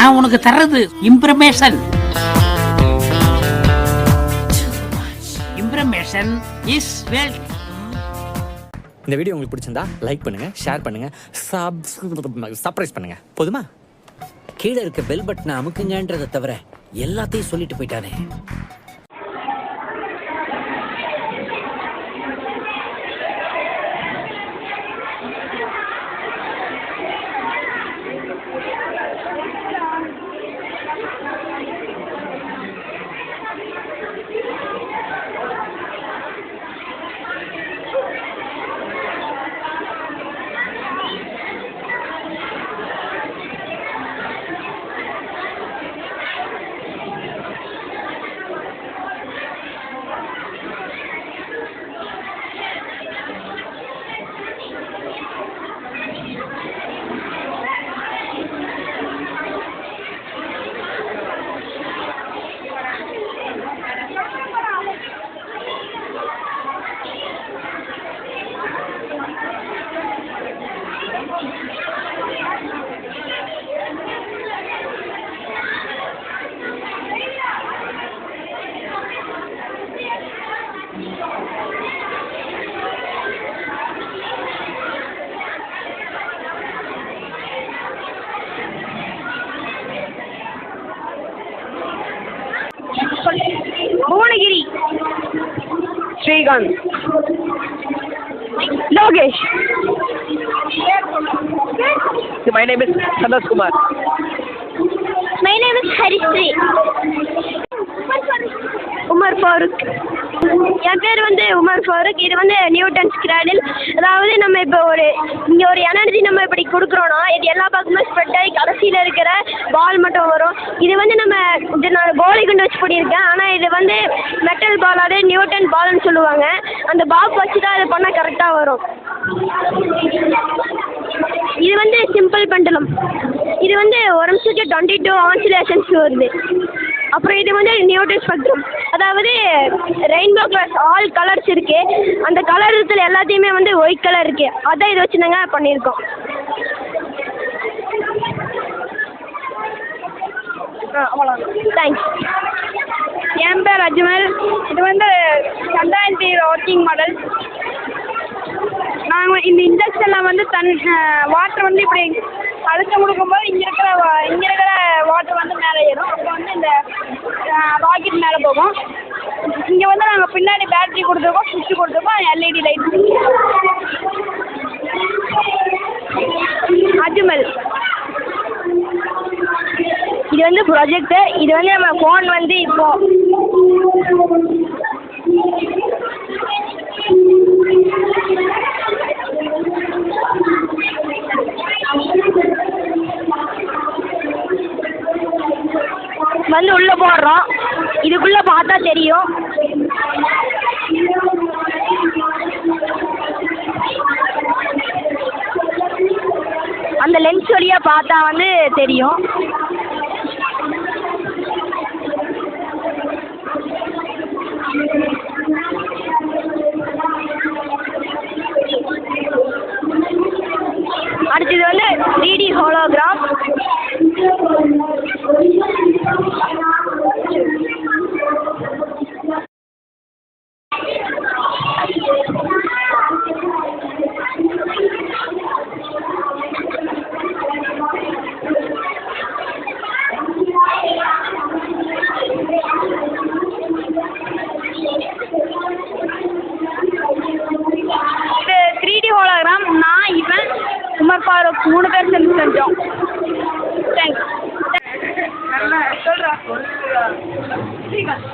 நான் உனக்கு தர்றது இன்ஃபர்மேஷன். Information is wealth. இந்த வீடியோ உங்களுக்கு பிடிச்சிருந்தா லைக் பண்ணுங்க, ஷேர் பண்ணுங்க, சப்ஸ்கிரைப் பண்ணுங்க. போதுமா? கீழே இருக்க பெல் பட்டனை அமுக்குங்கன்றதை தவிர எல்லாத்தையும் சொல்லிட்டு போயிட்டானே. Bhuvanagiri, Srikanth, Logesh. My name is Santosh Kumar. My name is Harishree. Umar Farooq. என் பேர் வந்து உமர் ஃபாரூக். இது வந்து நியூட்டன்ஸ் கிராடில். அதாவது நம்ம இப்போ இங்கே ஒரு எனர்ஜி நம்ம இப்படி கொடுக்குறோன்னா இது எல்லா பக்கமும் ஸ்ப்ரெட் ஆகி கடைசியில் இருக்கிற பால் மட்டும் வரும். இது வந்து நான் கோலி குண்டு வச்சு பண்ணியிருக்கேன். ஆனால் இது வந்து மெட்டல் பால், அதே நியூட்டன் பால்னு சொல்லுவாங்க. அந்த பாப் வச்சு தான் இது பண்ணால் கரெக்டாக வரும். இது வந்து சிம்பிள் பெண்டலம். இது வந்து ஒரு நிமிஷத்துக்கு 22 ஆன்சிலேஷன்ஸ் வருது. அப்புறம் இது வந்து நியூட்டன் ஸ்பெக்ட்ரம். அதாவது ரெயின்போ கிளாஸ் ஆல் கலர்ஸ் இருக்கு. அந்த கலர்ஸில் எல்லாத்தையுமே வந்து ஒயிட் கலர் இருக்கு. அதான் இதை வச்சு நாங்கள் பண்ணியிருக்கோம். தேங்க்ஸ். என் பேர் அஜ்மல். இது வந்து 2000 ஒர்க்கிங் மாடல். நாங்கள் இந்த இன்ஜெக்ஷனில் வந்து வாட்டர் வந்து இப்படி அழுத்தம் கொடுக்கும்போது இங்கே இருக்கிற வாட்டர் வந்து மேலே ஏறும். அப்போ வந்து இந்த ராக்கெட் மேலே போகும். இங்கே வந்து நாங்கள் பின்னாடி பேட்டரி கொடுத்துருக்கோம், சுவிட்ச் கொடுத்துருக்கோம், எல்இடி லைட். அஜ்மல். இது வந்து ப்ரொஜெக்டர். இது வந்து நம்ம ஃபோன் வந்து இப்போ வந்து உள்ளே போடுறோம். இதுக்குள்ளே பார்த்தா தெரியும். அந்த லென்ஸ் வழியாக பார்த்தா வந்து தெரியும். அடுத்தது வந்து 3D ஹோலோகிராம். இது 3D ஹோலோகிராம். நான் இவன் உமர் ஃபாரூக் 3 பேர் சேர்ந்து செஞ்சோம். தேங்க்ஸ். சொல்கிறா காட்டு